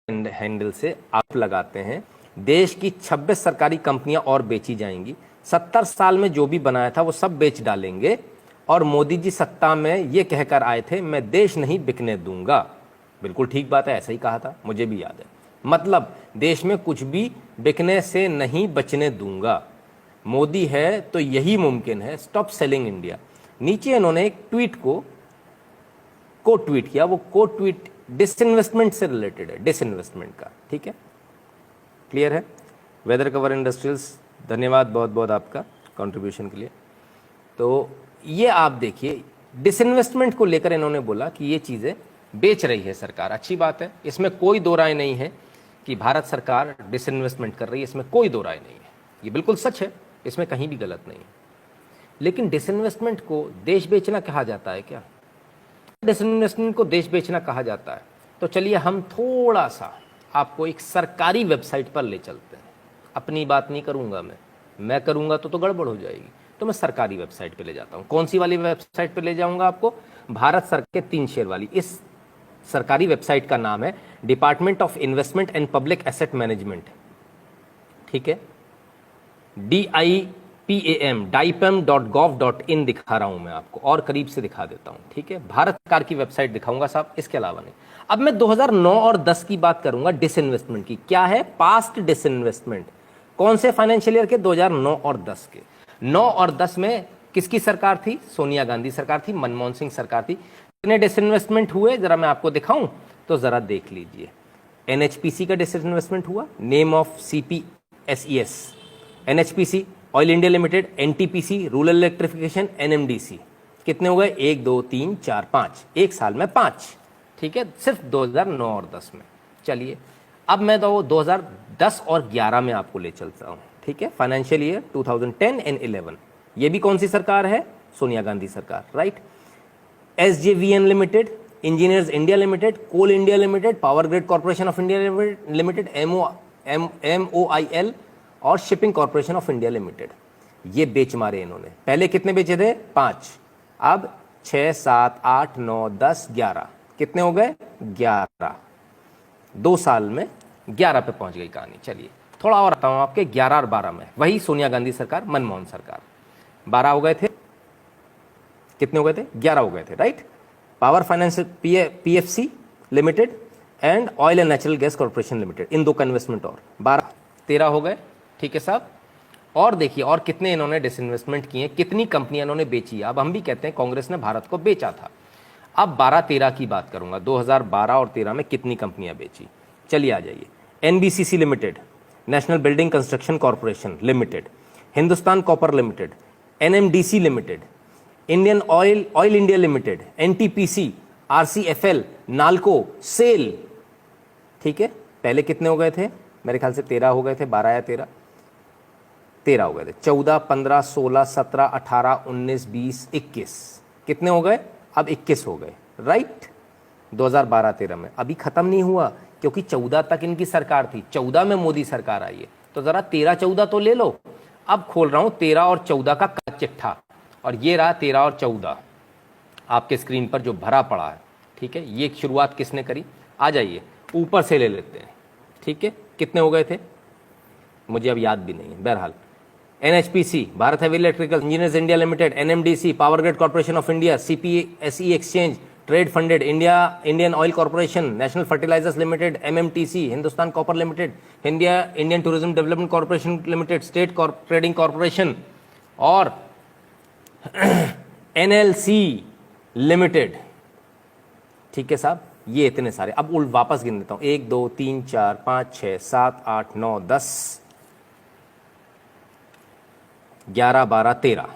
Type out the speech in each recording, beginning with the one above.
Handle से आप लगाते हैं, देश की 26 सरकारी कंपनियां और बेची जाएंगी, 70 साल में जो भी बनाया था वो सब बेच डालेंगे, और मोदी जी सत्ता में ये कहकर आए थे मैं देश नहीं बिकने दूंगा। बिल्कुल ठीक बात है, ऐसा ही कहा था, मुझे भी याद है। मतलब देश में कुछ भी बिकने से नहीं बचने दूंगा, मोदी है तो यही मुमकिन है, स्टॉप सेलिंग इंडिया। नीचे इन्होंने एक ट्वीट को ट्वीट किया, वो ट्वीट डिसइन्वेस्टमेंट से रिलेटेड है, डिसइन्वेस्टमेंट का, ठीक है, क्लियर है। वेदर कवर इंडस्ट्रियल्स, धन्यवाद बहुत बहुत आपका कंट्रीब्यूशन के लिए। तो ये आप देखिए, डिसइन्वेस्टमेंट को लेकर इन्होंने बोला कि ये चीज़ें बेच रही है सरकार, अच्छी बात है, इसमें कोई दो राय नहीं है कि भारत सरकार डिसइन्वेस्टमेंट कर रही है, इसमें कोई दो राय नहीं है, ये बिल्कुल सच है, इसमें कहीं भी गलत नहीं है। लेकिन डिसइन्वेस्टमेंट को देश बेचना कहा जाता है क्या? डिसइन्वेस्टमेंट को देश बेचना कहा जाता है तो चलिए हम थोड़ा सा आपको एक सरकारी वेबसाइट पर ले चलते हैं। अपनी बात नहीं करूंगा मैं करूंगा तो गड़बड़ हो जाएगी, तो मैं सरकारी वेबसाइट पे ले जाता हूं। कौन सी वाली वेबसाइट पे ले जाऊंगा आपको? भारत सरकार के 3 शेयर वाली। इस सरकारी वेबसाइट का नाम है department of investment and public asset management, ठीक है, DIPAM.gov.in दिखा रहा हूं मैं आपको, और करीब से दिखा देता हूं, ठीक है, भारत सरकार की वेबसाइट दिखाऊंगा साहब, इसके अलावा नहीं। अब मैं 2009 और 10 की बात करूंगा डिसइन्वेस्टमेंट की। क्या है? Past disinvestment. कौन से फाइनेंशियल ईयर के? 2009 और 10 के। 9 और 10 में किसकी सरकार थी? सोनिया गांधी सरकार थी, मनमोहन सिंह सरकार थी। कितने डिसइन्वेस्टमेंट हुए जरा मैं आपको दिखाऊं तो जरा देख लीजिए। NHPC का डिसइन्वेस्टमेंट हुआ, name of CPSES, NHPC, oil India limited, NTPC, rural electrification, NMDC। कितने हो गए? 1 2 3 4 5, एक साल में 5, ठीक है, सिर्फ 2009 और 10 में। चलिए अब मैं तो 2010 और 11 में आपको ले चलता हूं, ठीक है, फाइनेंशियल ईयर 2010 एंड 11। ये भी कौन सी सरकार है? सोनिया गांधी सरकार, right. SJVN limited, engineers India limited, coal India limited, power grid corporation of India limited, MOIL और shipping corporation of India limited. ये बेच मारे इन्होंने। पहले कितने बेचे थे? 5, अब 6 7 8 9 10 11, कितने हो गए? 11। 2 साल में 11 पे पहुंच गई कहानी। चलिए थोड़ा और आता हूं आपके 11 और 12 में, वही सोनिया गांधी सरकार, मनमोहन सरकार। 12 हो गए थे, कितने हो गए थे? 11 हो गए थे, right. Power finance PFC limited and oil and natural gas corporation limited, इन 2 का इन्वेस्टमेंट और 12 13 हो गए, ठीक है साहब। और देखिए और कितने इन्होंने डिसइन्वेस्टमेंट किए, कितनी कंपनियां इन्होंने बेची। अब हम भी कहते हैं कांग्रेस ने भारत को बेचा था। अब 12-13 की बात करूंगा, 2012 और 13 में कितनी कंपनियां बेची। चलिए आ जाइए। NBCC limited, national building construction corporation limited, Hindustan copper limited, NMDC limited, Indian oil India limited, NTPC, RCFL, Nalco, SAIL, ठीक है। पहले कितने हो गए थे? मेरे ख्याल से 13 हो गए थे, 12 या 13 हो गए थे। 14 15 16 17 18 19 20 21, कितने हो गए? अब 21 हो गए, राइट। 2012-13 में अभी खत्म नहीं हुआ, क्योंकि 14 तक इनकी सरकार थी, 14 में मोदी सरकार आई है, तो जरा 13-14 तो ले लो। अब खोल रहा हूं 13 और 14 का चिट्ठा, और ये रहा 13 और 14 आपके स्क्रीन पर जो भरा पड़ा है, ठीक है। ये शुरुआत किसने करी? आ जाइए ऊपर से ले लेते हैं, ठीक है। कितने हो गए थे मुझे अब याद भी नहीं है, बहरहाल। NHPC, Bharat heavy electrical engineers India limited, NMDC, power grid corporation of India, CPSE exchange trade funded, Indian oil corporation, national fertilizers limited, MMTC, Hindustan copper limited, Indian tourism development corporation limited, state trading corporation और NLC limited, ठीक है साहब। ये इतने सारे। अब वापस गिन देता हूं, 1 2 3 4 5 6 7 8 9 10 11 12 13,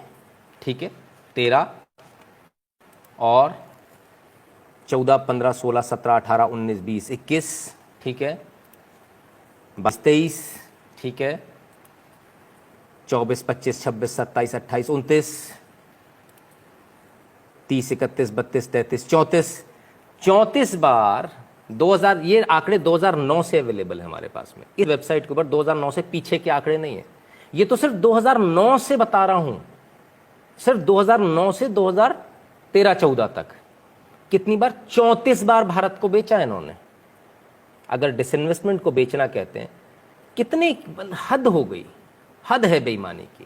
ठीक है। 13 और 14 15 16 17 18 19 20 21, ठीक है। 22 23, ठीक है। 24 25 26 27 28 29 30 31 32 33 34 34 बार 2000। ये आंकड़े 2009 से अवेलेबल है हमारे पास में इस वेबसाइट के ऊपर। 2009 से पीछे के आंकड़े नहीं है, ये तो सिर्फ 2009 से बता रहा हूं, सिर्फ 2009 से 2013-14 तक। कितनी बार? 34 बार भारत को बेचा इन्होंने। अगर डिसइन्वेस्टमेंट को बेचना कहते हैं, कितने हद हो गई, हद है बेईमानी की।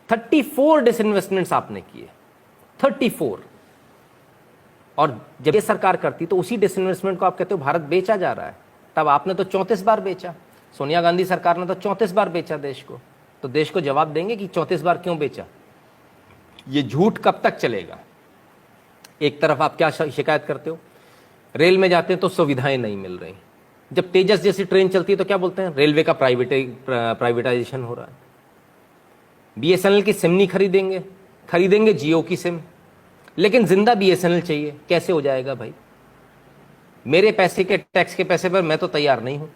34 डिसइन्वेस्टमेंट्स आपने किए, 34। और जब ये सरकार करती तो उसी डिसइन्वेस्टमेंट को आप कहते हो भारत बेचा जा रहा है। तब आपने तो 34 बार बेचा, सोनिया गांधी सरकार ने तो 34 बार बेचा देश को। तो देश को जवाब देंगे कि 34 बार क्यों बेचा। ये झूठ कब तक चलेगा। एक तरफ आप क्या शिकायत करते हो, रेल में जाते हैं तो सुविधाएं नहीं मिल रही, जब तेजस जैसी ट्रेन चलती है तो क्या बोलते हैं, रेलवे का प्राइवेटाइजेशन हो रहा है। बीएसएनएल की सिम नहीं खरीदेंगे, खरीदेंगे जियो की सिम, लेकिन जिंदा बीएसएनएल चाहिए। कैसे हो जाएगा भाई, मेरे पैसे के टैक्स के पैसे पर मैं तो तैयार नहीं हूं।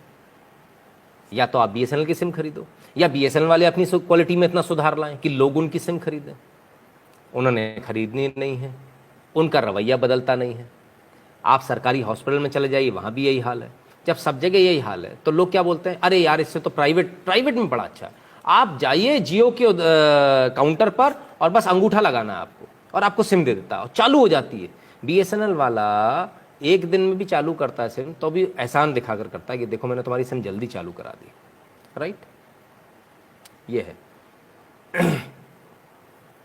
या तो आप बीएसएनएल की सिम खरीदो, या बीएसएनएल वाले अपनी क्वालिटी में इतना सुधार लाएं कि लोग उनकी सिम खरीदें। उन्होंने खरीदनी नहीं है, उनका रवैया बदलता नहीं है। आप सरकारी हॉस्पिटल में चले जाइए, वहां भी यही हाल है। जब सब जगह यही हाल है तो लोग क्या बोलते हैं, अरे यार इससे तो प्राइवेट में बड़ा अच्छा है। आप जाइए जियो के काउंटर पर और बस अंगूठा लगाना है आपको, और आपको सिम दे देता है और चालू हो जाती है। बीएसएनएल वाला एक दिन में भी चालू करता है सिम, तो भी एहसान दिखाकर करता है कि देखो मैंने तुम्हारी सिम जल्दी चालू करा दी। राइट, ये है।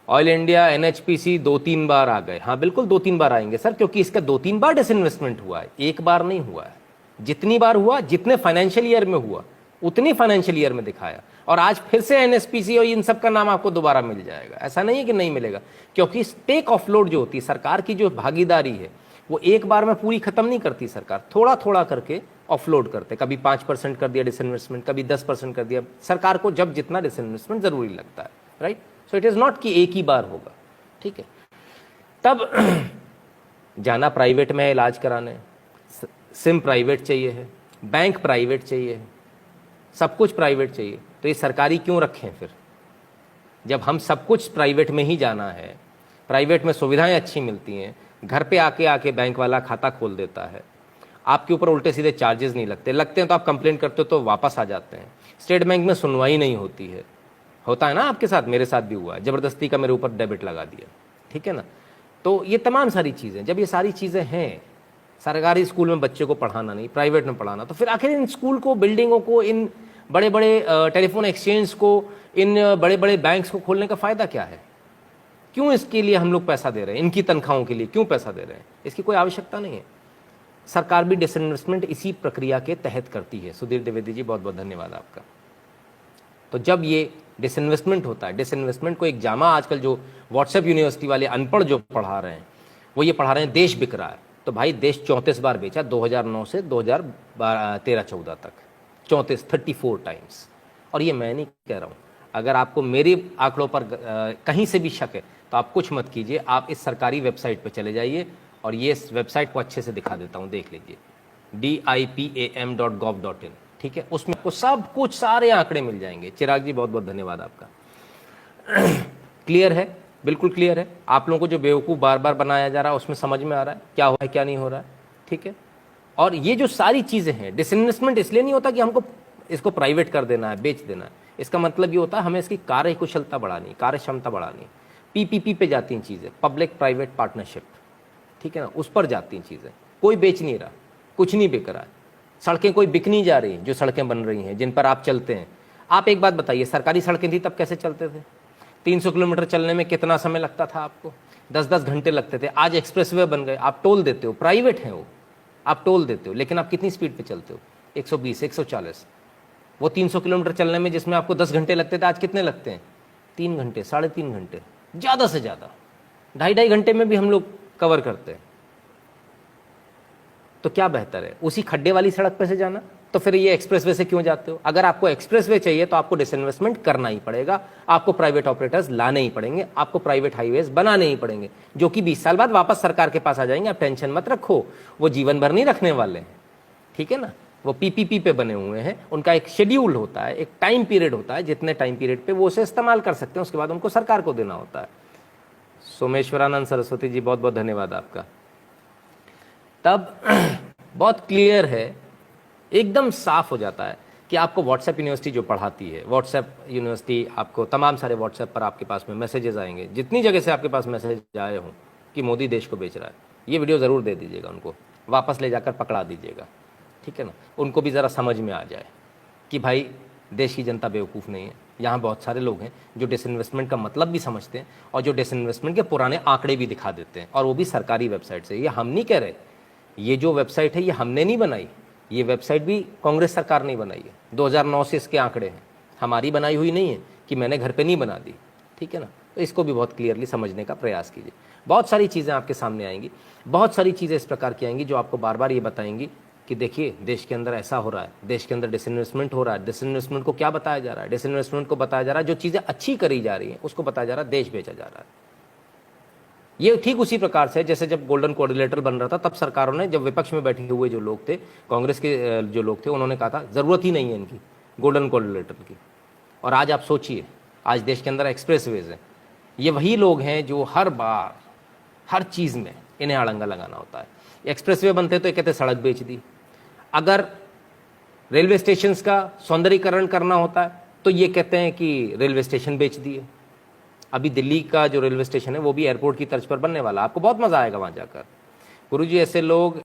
ऑयल इंडिया एनएचपीसी 2-3 बार आ गए। हाँ बिल्कुल 2-3 बार आएंगे सर, क्योंकि इसका 2-3 बार डिसइन्वेस्टमेंट हुआ है, एक बार नहीं हुआ है। जितनी बार हुआ, जितने फाइनेंशियल ईयर में हुआ उतनी फाइनेंशियल ईयर में दिखाया। और आज फिर से एनएचपीसी और इन सब का नाम आपको दोबारा मिल जाएगा, ऐसा नहीं है कि नहीं मिलेगा। क्योंकि स्टेक ऑफलोड जो होती है, सरकार की जो भागीदारी है, वो एक बार में पूरी खत्म नहीं करती सरकार, थोड़ा थोड़ा करके ऑफलोड करते। कभी 5% कर दिया डिसइन्वेस्टमेंट, कभी 10% कर दिया, सरकार को जब जितना डिसइन्वेस्टमेंट जरूरी लगता है। Right, so it is not कि एक ही बार होगा। ठीक है, तब जाना प्राइवेट में है इलाज कराने, सिम प्राइवेट चाहिए है, बैंक प्राइवेट चाहिए है, सब कुछ प्राइवेट चाहिए, तो ये सरकारी क्यों रखें फिर, जब हम सब कुछ प्राइवेट में ही जाना है। प्राइवेट में सुविधाएं अच्छी मिलती हैं, घर पे आके बैंक वाला खाता खोल देता है, आपके ऊपर उल्टे सीधे चार्जेस नहीं लगते, लगते हैं तो आप कंप्लेंट करते हो तो वापस आ जाते हैं। स्टेट बैंक में सुनवाई नहीं होती है, होता है ना आपके साथ, मेरे साथ भी हुआ है, जबरदस्ती का मेरे ऊपर डेबिट लगा दिया। ठीक है ना, तो ये तमाम सारी चीज़ें, जब ये सारी चीज़ें हैं, सरकारी स्कूल में बच्चे को पढ़ाना नहीं, प्राइवेट में पढ़ाना, तो फिर आखिर इन स्कूल को, बिल्डिंगों को, इन बड़े बड़े टेलीफोन एक्सचेंज को, इन बड़े बड़े बैंक्स को खोलने का फ़ायदा क्या है। क्यों इसके लिए हम लोग पैसा दे रहे हैं, इनकी तनख्वाहों के लिए क्यों पैसा दे रहे हैं, इसकी कोई आवश्यकता नहीं है। सरकार भी डिसइन्वेस्टमेंट इसी प्रक्रिया के तहत करती है। सुधीर द्विवेदी जी बहुत बहुत धन्यवाद आपका। तो जब ये डिसइन्वेस्टमेंट होता है, डिसइन्वेस्टमेंट को एक जामा आजकल जो व्हाट्सएप यूनिवर्सिटी वाले अनपढ़ जो पढ़ा रहे हैं, वो ये पढ़ा रहे हैं देश बिक रहा है। तो भाई देश 34 बार बेचा, 2009 से 2013-14 तक 34 टाइम्स। और ये मैं नहीं कह रहा हूँ, अगर आपको मेरे आंकड़ों पर कहीं से भी शक है तो आप कुछ मत कीजिए, आप इस सरकारी वेबसाइट पर चले जाइए, और ये इस वेबसाइट को अच्छे से दिखा देता हूँ, देख लीजिए, dipam.gov.in। ठीक है, उसमें आपको सब कुछ, सारे आंकड़े मिल जाएंगे। चिराग जी बहुत बहुत धन्यवाद आपका। क्लियर है, बिल्कुल क्लियर है। आप लोगों को जो बेवकूफ़ बार बार बनाया जा रहा है उसमें समझ में आ रहा है क्या हो रहा है क्या नहीं हो रहा है। ठीक है, और ये जो सारी चीज़ें हैं, डिसइन्वेस्टमेंट इसलिए नहीं होता कि हमको इसको प्राइवेट कर देना है, बेच देना है। इसका मतलब ये होता है हमें इसकी कार्य कुशलता बढ़ानी, कार्य क्षमता बढ़ानी। पीपीपी पे जाती हैं चीज़ें, पब्लिक प्राइवेट पार्टनरशिप। ठीक है ना, उस पर जाती हैं चीज़ें। कोई बेच नहीं रहा, कुछ नहीं बिक रहा है, सड़कें कोई बिक नहीं जा रही, जो सड़कें बन रही हैं जिन पर आप चलते हैं। आप एक बात बताइए, सरकारी सड़कें थी तब कैसे चलते थे? 300 किलोमीटर चलने में कितना समय लगता था आपको? 10-10 घंटे लगते थे। आज एक्सप्रेसवे बन गए, आप टोल देते हो, प्राइवेट है वो, आप टोल देते हो, लेकिन आप कितनी स्पीड पे चलते हो? 120, 140। वो 300 किलोमीटर चलने में जिसमें आपको 10 घंटे लगते थे, आज कितने लगते हैं? 3 घंटे, 3.5 घंटे, ज़्यादा से ज़्यादा 2.5 घंटे में भी हम लोग कवर करते हैं। तो क्या बेहतर है, उसी खड्डे वाली सड़क पे से जाना? तो फिर ये एक्सप्रेसवे से क्यों जाते हो? अगर आपको एक्सप्रेसवे चाहिए तो आपको डिसइन्वेस्टमेंट करना ही पड़ेगा, आपको प्राइवेट ऑपरेटर्स लाने ही पड़ेंगे, आपको प्राइवेट हाईवेज बनाने ही पड़ेंगे, जो कि 20 साल बाद वापस सरकार के पास आ जाएंगे। आप टेंशन मत रखो, वो जीवन भर नहीं रखने वाले हैं। ठीक है ना, वो पीपीपी पे बने हुए हैं, उनका एक शेड्यूल होता है, एक टाइम पीरियड होता है, जितने टाइम पीरियड पे वो उसे इस्तेमाल कर सकते हैं, उसके बाद उनको सरकार को देना होता है। सोमेश्वरानंद सरस्वती जी बहुत बहुत धन्यवाद आपका। तब बहुत क्लियर है, एकदम साफ हो जाता है कि आपको व्हाट्सएप यूनिवर्सिटी जो पढ़ाती है, व्हाट्सएप यूनिवर्सिटी आपको तमाम सारे व्हाट्सएप पर आपके पास में मैसेजेस आएंगे, जितनी जगह से आपके पास मैसेज आए हों कि मोदी देश को बेच रहा है, ये वीडियो ज़रूर दे दीजिएगा उनको, वापस ले जाकर पकड़ा दीजिएगा। ठीक है ना, उनको भी ज़रा समझ में आ जाए कि भाई देश की जनता बेवकूफ़ नहीं है। यहाँ बहुत सारे लोग हैं जो डिसइन्वेस्टमेंट का मतलब भी समझते हैं और जो डिसइन्वेस्टमेंट के पुराने आंकड़े भी दिखा देते हैं, और वो भी सरकारी वेबसाइट से। ये हम नहीं कह रहे, ये जो वेबसाइट है ये हमने नहीं बनाई, ये वेबसाइट भी कांग्रेस सरकार ने बनाई है। 2009 से इसके आंकड़े हैं, हमारी बनाई हुई नहीं है कि मैंने घर पे नहीं बना दी, ठीक है ना। तो इसको भी बहुत क्लियरली समझने का प्रयास कीजिए। बहुत सारी चीज़ें आपके सामने आएंगी, बहुत सारी चीज़ें इस प्रकार की आएंगी जो आपको बार बार ये बताएंगी कि देखिए देश के अंदर ऐसा हो रहा है, देश के अंदर डिसइन्वेस्टमेंट हो रहा है। डिसइन्वेस्टमेंट को क्या बताया जा रहा है? डिसइन्वेस्टमेंट को बताया जा रहा है जो चीज़ें अच्छी करी जा रही हैं उसको बताया जा रहा है, देश बेचा जा रहा है। ये ठीक उसी प्रकार से जैसे जब गोल्डन कोऑर्डिनेटर बन रहा था, तब सरकारों ने, जब विपक्ष में बैठे हुए जो लोग थे, कांग्रेस के जो लोग थे, उन्होंने कहा था ज़रूरत ही नहीं है इनकी गोल्डन कोऑर्डिनेटर की। और आज आप सोचिए, आज देश के अंदर एक्सप्रेसवेज हैं, ये वही लोग हैं जो हर बार हर चीज़ में इन्हें अड़ंगा लगाना होता है। एक्सप्रेसवे बनते तो ये कहते सड़क बेच दी, अगर रेलवे स्टेशन का सौंदर्यीकरण करना होता है तो ये कहते हैं कि रेलवे स्टेशन बेच दिए। अभी दिल्ली का जो रेलवे स्टेशन है वो भी एयरपोर्ट की तर्ज पर बनने वाला, आपको बहुत मजा आएगा वहां जाकर। गुरुजी, ऐसे लोग